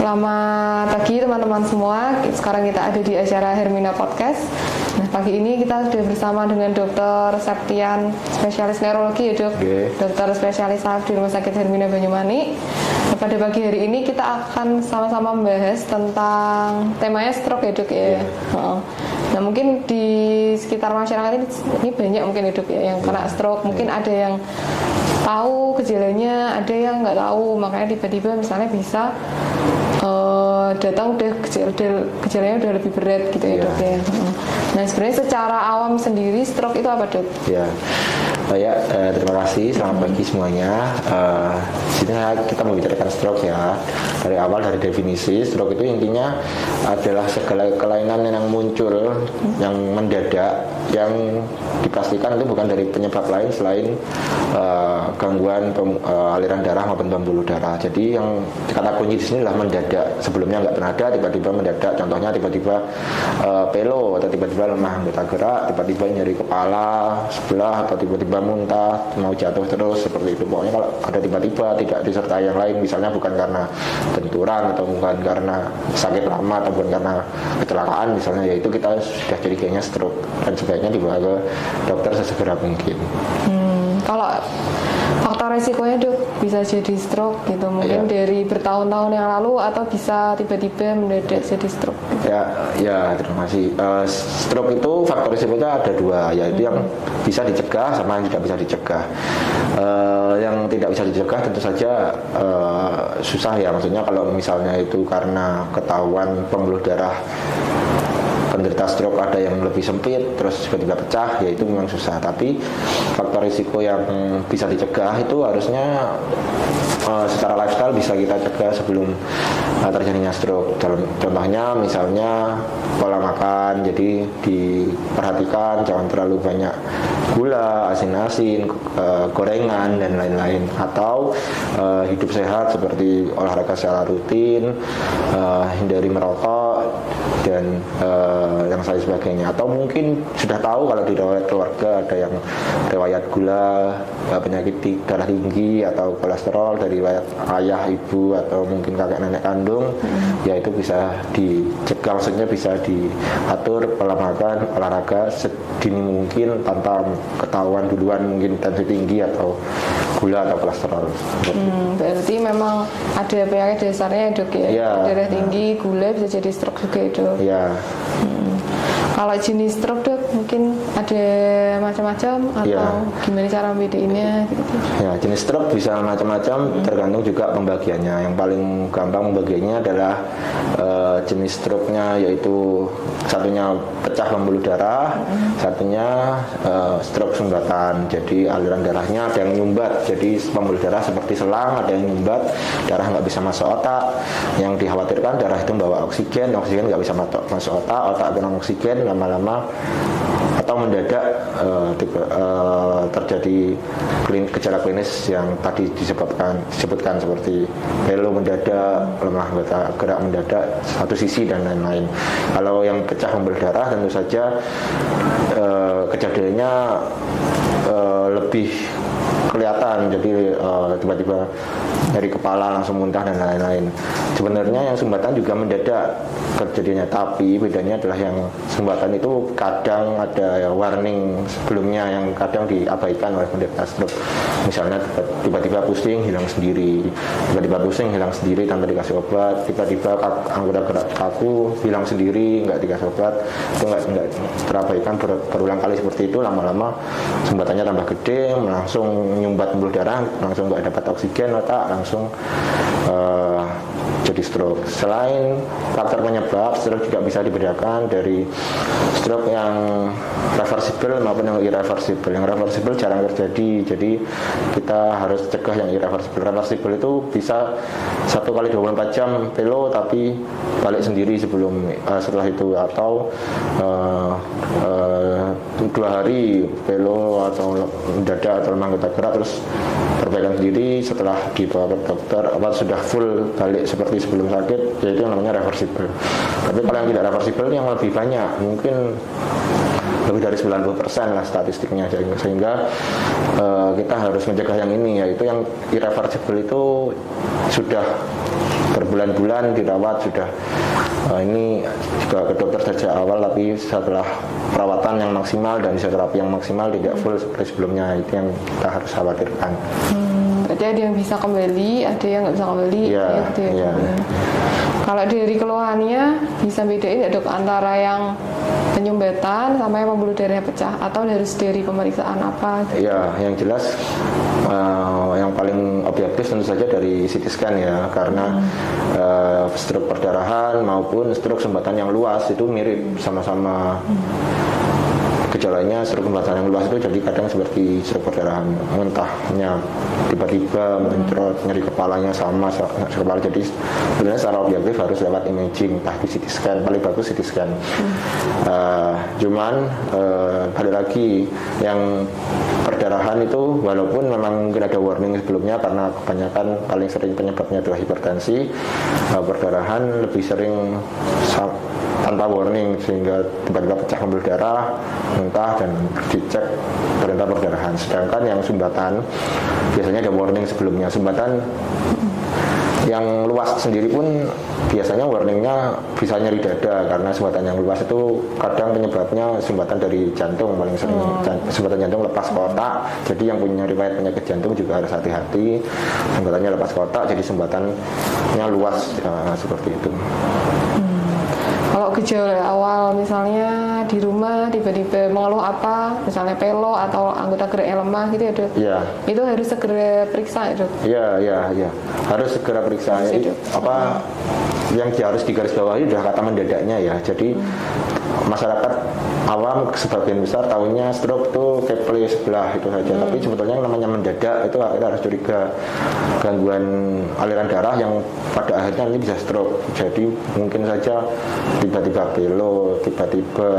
Selamat pagi teman-teman semua. Sekarang kita ada di acara Hermina Podcast. Nah, pagi ini kita sudah bersama dengan Dr. Septian, spesialis neurologi ya dok. Dokter spesialis saraf di Rumah Sakit Hermina Banyumanik. Nah, pada pagi hari ini kita akan sama-sama membahas tentang temanya stroke ya dok ya. Nah, mungkin di sekitar masyarakat ini banyak mungkin ya dok ya yang kena stroke. Mungkin ada yang tahu gejalanya, ada yang nggak tahu. Makanya tiba-tiba misalnya bisa datang udah gejalanya udah lebih berat gitu ya dok ya. Nah, sebenarnya secara awam sendiri stroke itu apa dok? Ya, terima kasih. Selamat pagi semuanya. Di sini kita membicarakan stroke ya. Dari awal, dari definisi stroke itu intinya adalah segala kelainan yang muncul yang mendadak, yang dipastikan itu bukan dari penyebab lain selain gangguan aliran darah maupun pembuluh darah. Jadi yang kata kunci di sini adalah mendadak. Sebelumnya nggak pernah ada, tiba-tiba mendadak. Contohnya tiba-tiba pelo atau tiba-tiba lemah anggota gerak, tiba-tiba nyeri kepala sebelah atau tiba-tiba muntah, mau jatuh terus seperti itu. Pokoknya kalau ada tiba-tiba tidak disertai yang lain, misalnya bukan karena benturan atau bukan karena sakit lama atau bukan karena kecelakaan misalnya, yaitu kita sudah curiganya stroke dan sebaiknya dibawa ke dokter sesegera mungkin. Kalau faktor resikonya dok bisa jadi stroke gitu mungkin dari bertahun-tahun yang lalu atau bisa tiba-tiba mendadak jadi stroke gitu. Ya terima kasih. Stroke itu faktor resikonya ada dua, yaitu yang bisa dicegah sama yang tidak bisa dicegah. Yang tidak bisa dicegah tentu saja susah ya, maksudnya kalau misalnya itu karena ketahuan pembuluh darah penderita stroke ada yang lebih sempit terus tiba-tiba pecah, ya itu memang susah. Tapi faktor risiko yang bisa dicegah itu harusnya secara lifestyle bisa kita cegah sebelum terjadinya stroke. Contohnya misalnya pola makan, jadi diperhatikan jangan terlalu banyak gula, asin-asin, gorengan dan lain-lain. Atau hidup sehat seperti olahraga secara rutin, hindari merokok dan yang lain sebagainya. Atau mungkin sudah tahu kalau di riwayat keluarga ada yang riwayat gula, penyakit darah tinggi atau kolesterol dari riwayat ayah, ibu atau mungkin kakek nenek kandung, ya itu bisa dicegah, maksudnya bisa diatur pola makan, olahraga sedini mungkin tanpa ketahuan duluan mungkin tensi tinggi atau gula atau kolesterol. Berarti memang ada penyakit dasarnya dok ya, darah tinggi, gula bisa jadi stroke juga dok. Ya. Kalau jenis stroke dok mungkin ada macam-macam atau gimana cara membedainnya gitu? Ya, jenis stroke bisa macam-macam, tergantung juga pembagiannya. Yang paling gampang pembagiannya adalah jenis stroke-nya, yaitu satunya pecah pembuluh darah, satunya stroke sumbatan. Jadi aliran darahnya ada yang nyumbat, jadi pembuluh darah seperti selang, ada yang nyumbat, darah nggak bisa masuk otak. Yang dikhawatirkan darah itu membawa oksigen nggak bisa masuk otak kurang oksigen, lama-lama atau mendadak terjadi gejala klinis yang tadi disebutkan seperti pelo mendadak, lemah anggota gerak mendadak satu sisi dan lain-lain. Kalau yang pecah pembuluh darah tentu saja kejadiannya lebih kelihatan, jadi tiba-tiba dari kepala langsung muntah dan lain-lain. Sebenarnya yang sumbatan juga mendadak terjadinya, tapi bedanya adalah yang sumbatan itu kadang ada warning sebelumnya yang kadang diabaikan oleh penderita stroke. Misalnya tiba-tiba pusing hilang sendiri, tanpa dikasih obat, tiba-tiba anggota gerak kaku hilang sendiri nggak dikasih obat, itu nggak terabaikan berulang kali seperti itu. Lama-lama sumbatannya tambah gede, langsung nyumbat pembuluh darah, langsung nggak dapat oksigen otak, langsung jadi stroke. Selain faktor penyebab, stroke juga bisa dibedakan dari stroke yang reversible maupun yang irreversible. Yang reversible jarang terjadi, jadi kita harus cegah yang irreversible. Reversible itu bisa 1 kali 24 jam pelo tapi balik sendiri setelah itu, atau 2 hari pelo atau mendadak atau lemah anggota gerak terus perbaikan sendiri setelah dibawa ke dokter sudah full balik seperti sebelum sakit, yaitu yang namanya reversible. Tapi kalau yang tidak reversible yang lebih banyak, mungkin lebih dari 90% lah statistiknya, sehingga kita harus mencegah yang ini, yaitu yang irreversible itu sudah berbulan-bulan dirawat sudah ini juga ke dokter sejak awal, tapi setelah perawatan yang maksimal dan fisioterapi yang maksimal tidak full seperti sebelumnya, itu yang kita harus khawatirkan. Berarti ada yang bisa kembali, ada yang nggak bisa kembali, ya, gitu ya. Kalau dari keluhannya bisa bedain nggak dok antara yang penyumbatan sama yang pembuluh darah pecah, atau harus dari pemeriksaan apa? Gitu? Ya, yang jelas yang paling objektif tentu saja dari CT scan ya, karena stroke perdarahan maupun stroke sumbatan yang luas itu mirip sama-sama. Gejalanya stroke sumbatan yang luas itu jadi kadang seperti stroke perdarahan, muntahnya tiba-tiba mencrot, nyeri kepalanya sama kepala. Jadi sebenarnya secara objektif harus lewat imaging, entah di CT scan, paling bagus CT scan. Cuman balik lagi, yang perdarahan itu walaupun memang mungkin ada warning sebelumnya, karena kebanyakan paling sering penyebabnya adalah hipertensi, perdarahan lebih sering tanpa warning sehingga tiba-tiba pecah pembuluh darah, muntah, dan dicek ternyata perdarahan. Sedangkan yang sumbatan biasanya ada warning sebelumnya. Sumbatan yang luas sendiri pun biasanya warningnya bisa nyeri dada, karena sumbatan yang luas itu kadang penyebabnya sumbatan dari jantung, paling sering sumbatan jantung lepas kotak. Jadi yang punya riwayat penyakit jantung juga harus hati-hati, sumbatannya lepas kotak, jadi sumbatannya luas, seperti itu. Kalau gejala awal misalnya di rumah tiba-tiba mengeluh apa, misalnya pelo atau anggota geraknya lemah gitu ya dok? Iya. Itu harus segera periksa ya dok? Iya. Harus segera periksa. Yang harus digarisbawahi sudah kata mendadaknya ya. Jadi masyarakat awam sebagian besar tahunya stroke itu keple sebelah itu saja. Tapi sebetulnya yang namanya mendadak itu kita harus curiga gangguan aliran darah yang pada akhirnya ini bisa stroke. Jadi mungkin saja tiba-tiba pelo, tiba-tiba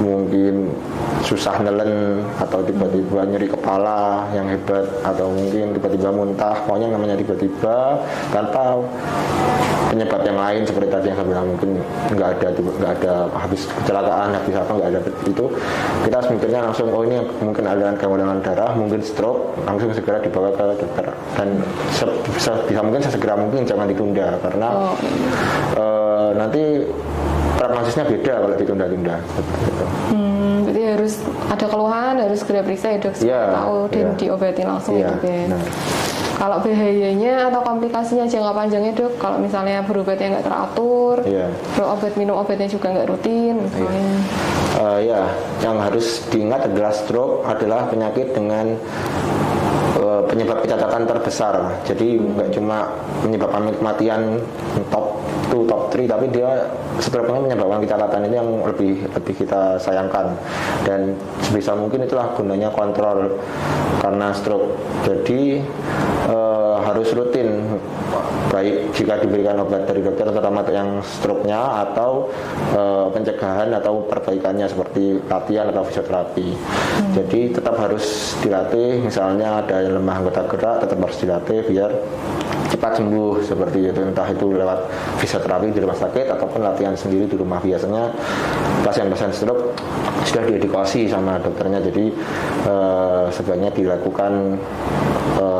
mungkin susah nelen, atau tiba-tiba nyeri kepala yang hebat, atau mungkin tiba-tiba muntah. Pokoknya namanya tiba-tiba tanpa penyebab yang lain seperti tadi yang saya bilang, mungkin nggak ada habis kecelakaan, habis apa, nggak ada itu, kita harus mikirnya langsung, oh ini mungkin aliran gangguan darah, mungkin stroke, langsung segera dibawa ke dokter, dan bisa mungkin sesegera mungkin, jangan ditunda, karena nanti prognosisnya beda kalau ditunda-tunda. Berarti harus ada keluhan, harus segera periksa ya dok, tahu dan diobatin langsung ya dok ya. Kalau bahayanya atau komplikasinya jangka panjangnya dok, kalau misalnya berobatnya nggak teratur, minum obatnya juga nggak rutin misalnya. Yang harus diingat adalah stroke adalah penyakit dengan penyebab kecacatan terbesar. Jadi nggak cuma menyebabkan kematian top 2, top 3, tapi dia sebenarnya menyebabkan kecacatan ini yang lebih kita sayangkan. Dan sebisa mungkin itulah gunanya kontrol karena stroke. Jadi harus rutin, baik jika diberikan obat dari dokter terutama yang stroke-nya, atau pencegahan atau perbaikannya seperti latihan atau fisioterapi. Jadi tetap harus dilatih, misalnya ada yang lemah anggota gerak tetap harus dilatih biar cepat sembuh seperti itu, entah itu lewat fisioterapi di rumah sakit ataupun latihan sendiri di rumah. Biasanya pasien-pasien stroke sudah diedukasi sama dokternya, jadi sebaiknya dilakukan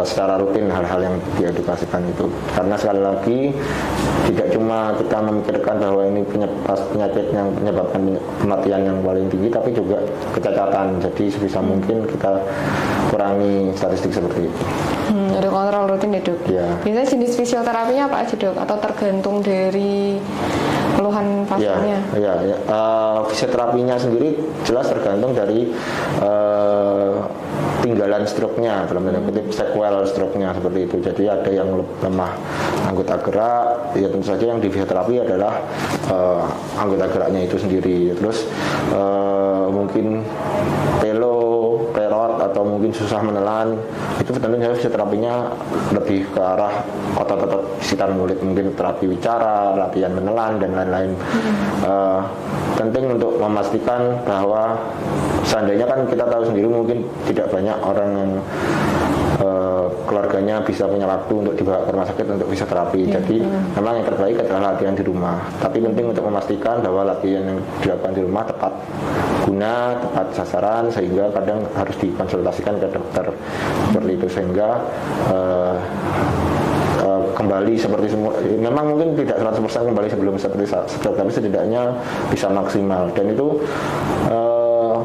secara rutin hal-hal yang diedukasikan itu, karena sekali lagi tidak cuma kita memikirkan bahwa ini penyakit yang menyebabkan kematian yang paling tinggi, tapi juga kecacatan. Jadi sebisa mungkin kita kurangi statistik seperti itu. Ada kontrol rutin ya dok? Biasanya jenis fisioterapinya apa aja dok? Atau tergantung dari keluhan pasiennya? Fisioterapinya sendiri jelas tergantung dari tinggalan stroke-nya, dalam tanda kutip sequel stroke-nya seperti itu. Jadi ada yang lemah anggota gerak, ya tentu saja yang di fisioterapi adalah anggota geraknya itu sendiri. Terus mungkin perot atau mungkin susah menelan, itu tentunya fisioterapinya lebih ke arah otot-otot sekitar mulut, mungkin terapi bicara, latihan menelan dan lain-lain. Penting untuk memastikan bahwa seandainya kan kita tahu sendiri mungkin tidak banyak orang yang keluarganya bisa punya waktu untuk dibawa ke rumah sakit untuk fisioterapi. Jadi memang yang terbaik adalah latihan di rumah. Tapi penting untuk memastikan bahwa latihan yang dilakukan di rumah tepat guna, tepat sasaran, sehingga kadang harus dikonsultasikan ke dokter seperti itu, sehingga kembali seperti semua. Memang mungkin tidak 100% kembali sebelum seperti stroke, tapi setidaknya bisa maksimal. Dan itu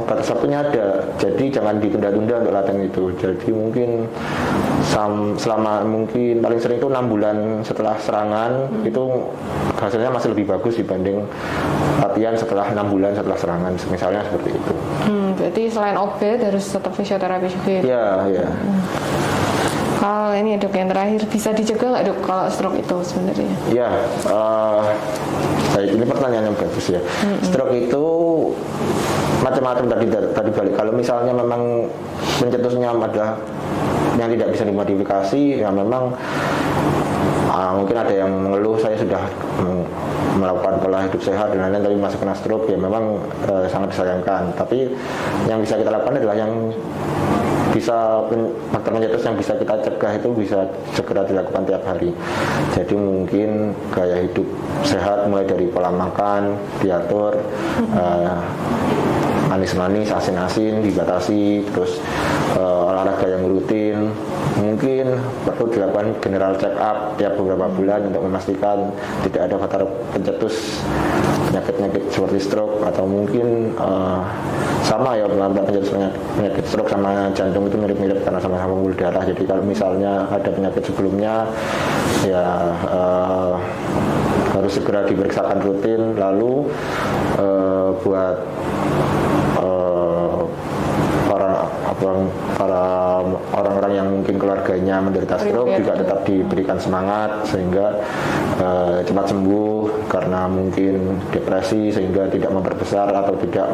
batas waktunya ada, jadi jangan ditunda-tunda untuk latihan itu. Jadi mungkin selama mungkin paling sering itu 6 bulan setelah serangan itu hasilnya masih lebih bagus dibanding latihan setelah 6 bulan setelah serangan, misalnya seperti itu. Berarti selain obat harus tetap fisioterapi juga. Iya. Kalau ini ya dok, yang terakhir bisa dicegah nggak dok kalau stroke itu sebenarnya? Ya, baik, ini pertanyaan yang bagus ya. Stroke itu macam-macam tadi balik. Kalau misalnya memang pencetusnya adalah yang tidak bisa dimodifikasi, ya memang mungkin ada yang mengeluh saya sudah melakukan pola hidup sehat dan lain-lain tapi masih kena stroke, ya memang sangat disayangkan. Tapi yang bisa kita lakukan adalah yang bisa faktor pencetus yang bisa kita cegah itu bisa segera dilakukan tiap hari. Jadi mungkin gaya hidup sehat mulai dari pola makan diatur, manis-manis, asin-asin dibatasi, terus olahraga yang rutin. Mungkin perlu dilakukan general check up tiap beberapa bulan untuk memastikan tidak ada faktor pencetus penyakit-penyakit seperti stroke, atau mungkin sama ya pencetus penyakit stroke sama jantung itu mirip-mirip karena sama-sama pembuluh darah. Jadi kalau misalnya ada penyakit sebelumnya ya harus segera diperiksakan rutin. Lalu buat para orang-orang yang mungkin keluarganya menderita stroke juga tetap diberikan semangat sehingga cepat sembuh, karena mungkin depresi sehingga tidak memperbesar atau tidak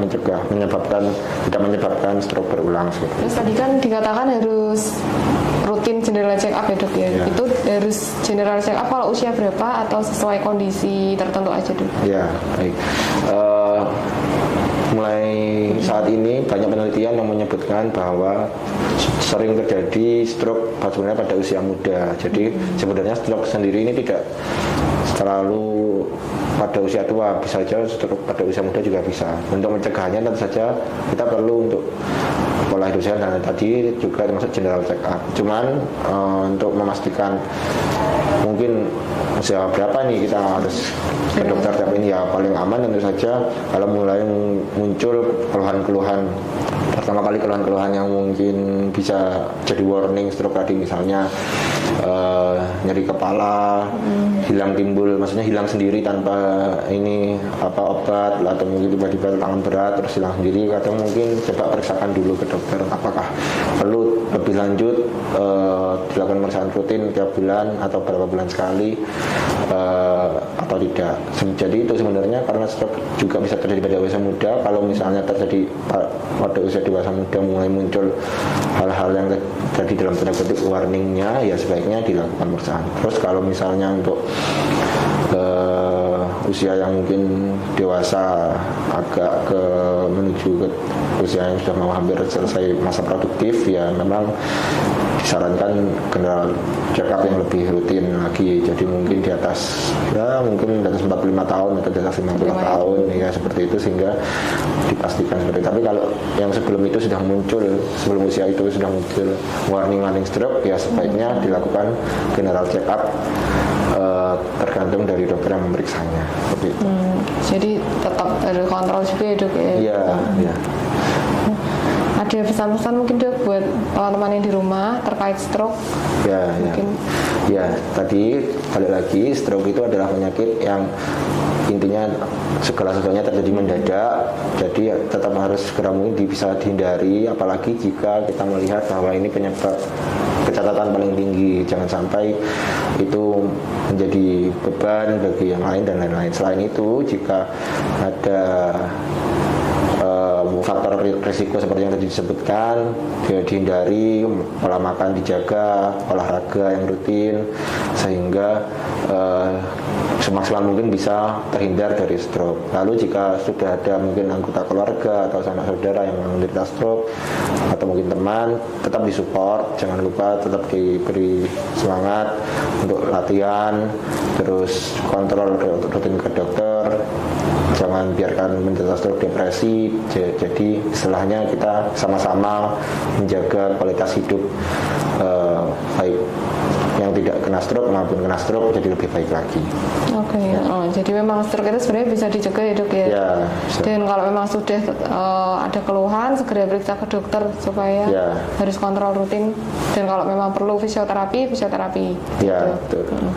menyebabkan stroke berulang. Terus tadi kan dikatakan harus rutin general check up ya dok ya. Itu harus general check up kalau usia berapa atau sesuai kondisi tertentu aja dok? Ya, baik. Mulai saat ini banyak penelitian yang menyebutkan bahwa sering terjadi stroke sebenarnya pada usia muda. Jadi sebenarnya stroke sendiri ini tidak terlalu pada usia tua, bisa saja stroke pada usia muda juga bisa. Untuk mencegahnya tentu saja kita perlu untuk pola hidup sehat dan tadi juga termasuk general check up. Cuman untuk memastikan mungkin usia berapa nih kita harus ke dokter tiap ini, ya paling aman tentu saja kalau mulai muncul keluhan-keluhan. Pertama kali keluhan-keluhan yang mungkin bisa jadi warning stroke tadi, misalnya nyeri kepala, maksudnya hilang sendiri tanpa ini obat, atau mungkin tiba-tiba tangan berat terus hilang sendiri, atau mungkin coba periksakan dulu ke dokter apakah perlu lebih lanjut dilakukan pemeriksaan rutin tiap bulan atau berapa bulan sekali atau tidak. Jadi itu sebenarnya karena stroke juga bisa terjadi pada usia muda. Kalau misalnya terjadi pada usia dewasa muda mulai muncul hal-hal yang terjadi dalam tanda kutip warningnya, ya sebaiknya dilakukan pemeriksaan. Terus kalau misalnya untuk usia yang mungkin dewasa agak menuju ke usia yang sudah mau hampir selesai masa produktif, ya memang disarankan general check up yang lebih rutin lagi. Jadi mungkin di atas 45 tahun atau di atas 50 tahun ya seperti itu, sehingga dipastikan seperti itu. Tapi kalau yang sebelum itu sudah muncul, sebelum usia itu sudah muncul warning stroke, ya sebaiknya dilakukan general check up tergantung dari dokter yang memeriksanya. Seperti itu. Jadi tetap ada kontrol juga ya dok ya? Iya. Ada pesan-pesan mungkin dok buat teman-teman yang di rumah terkait stroke? Ya, tadi balik lagi, stroke itu adalah penyakit yang intinya segala sesuatunya terjadi mendadak. Jadi tetap harus segera mungkin bisa dihindari, apalagi jika kita melihat bahwa ini penyebab kecacatan paling tinggi. Jangan sampai itu menjadi beban bagi yang lain dan lain-lain. Selain itu, jika ada faktor risiko seperti yang tadi disebutkan, dihindari, pola makan dijaga, olahraga yang rutin, sehingga semaksimal mungkin bisa terhindar dari stroke. Lalu jika sudah ada mungkin anggota keluarga atau sanak saudara yang menderita stroke atau mungkin teman, tetap disupport, jangan lupa tetap diberi semangat untuk latihan, terus kontrol rutin ke dokter. Jangan biarkan menderita stroke depresi. Jadi istilahnya kita sama-sama menjaga kualitas hidup baik yang tidak kena stroke maupun kena stroke jadi lebih baik lagi. Oke, jadi memang stroke itu sebenarnya bisa dicegah ya dok ya? Ya. Dan kalau memang sudah ada keluhan, segera periksa ke dokter supaya harus kontrol rutin. Dan kalau memang perlu fisioterapi. Ya, gitu. betul.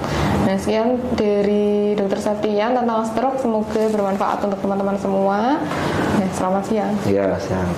Nah, sekian dari Dr. Septian tentang stroke. Semoga bermanfaat untuk teman-teman semua. Selamat siang. Ya, siang.